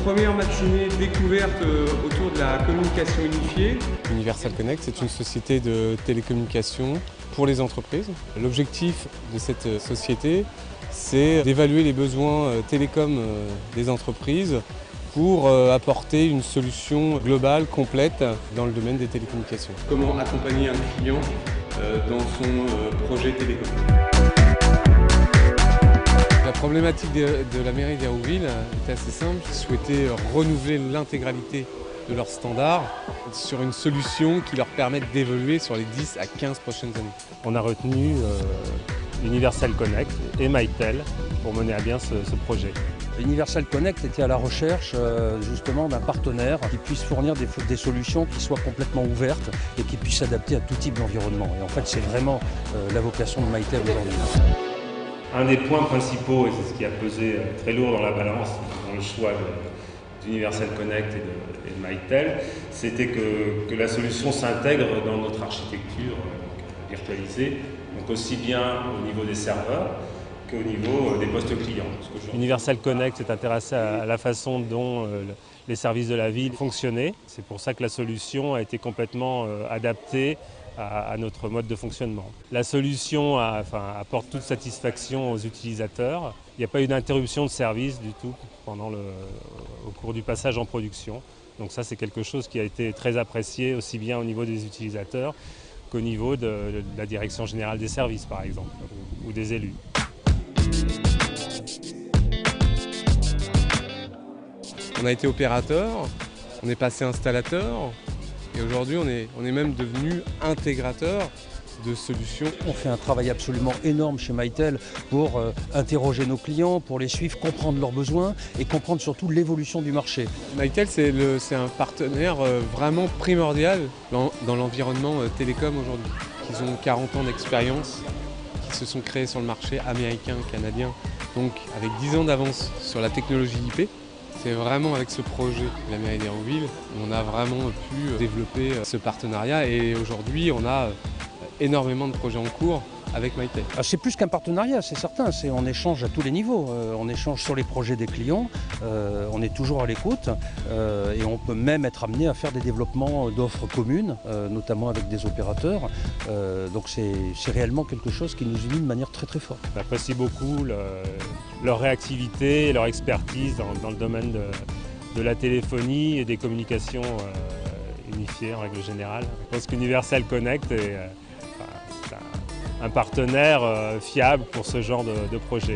première matinée découverte autour de la communication unifiée. Universal Connect, c'est une société de télécommunications pour les entreprises. L'objectif de cette société, c'est d'évaluer les besoins télécoms des entreprises pour apporter une solution globale, complète dans le domaine des télécommunications. Comment accompagner un client dans son projet télécom. La problématique de la mairie d'Hérouville est assez simple. Ils souhaitaient renouveler l'intégralité de leurs standards sur une solution qui leur permette d'évoluer sur les 10 à 15 prochaines années. On a retenu Universal Connect et Mytel pour mener à bien ce projet. Universal Connect était à la recherche justement d'un partenaire qui puisse fournir des solutions qui soient complètement ouvertes et qui puissent s'adapter à tout type d'environnement. Et en fait, c'est vraiment la vocation de Mytel aujourd'hui. Un des points principaux, et c'est ce qui a pesé très lourd dans la balance, dans le choix d'Universal Connect et de Mytel, c'était que la solution s'intègre dans notre architecture virtualisée, donc aussi bien au niveau des serveurs qu'au niveau des postes clients. Universal Connect s'est intéressé à la façon dont les services de la ville fonctionnaient. C'est pour ça que la solution a été complètement adaptée à notre mode de fonctionnement. La solution apporte toute satisfaction aux utilisateurs. Il n'y a pas eu d'interruption de service du tout au cours du passage en production. Donc ça, c'est quelque chose qui a été très apprécié aussi bien au niveau des utilisateurs qu'au niveau de la direction générale des services, par exemple, ou des élus. On a été opérateur, on est passé installateur et aujourd'hui on est même devenu intégrateur de solutions. On fait un travail absolument énorme chez Mytel pour interroger nos clients, pour les suivre, comprendre leurs besoins et comprendre surtout l'évolution du marché. Mytel, c'est un partenaire vraiment primordial dans l'environnement télécom aujourd'hui. Ils ont 40 ans d'expérience, qui se sont créés sur le marché américain, canadien, donc avec 10 ans d'avance sur la technologie IP. C'est vraiment avec ce projet de la mairie d'Hérouville qu'on a vraiment pu développer ce partenariat et aujourd'hui on a énormément de projets en cours avec Mytel. C'est plus qu'un partenariat, c'est certain, on échange à tous les niveaux. On échange sur les projets des clients, on est toujours à l'écoute et on peut même être amené à faire des développements d'offres communes, notamment avec des opérateurs. Donc c'est réellement quelque chose qui nous unit de manière très très forte. J'apprécie beaucoup leur réactivité et leur expertise dans le domaine de la téléphonie et des communications unifiées en règle générale. Je pense qu'Universal Connect est un partenaire fiable pour ce genre de projet.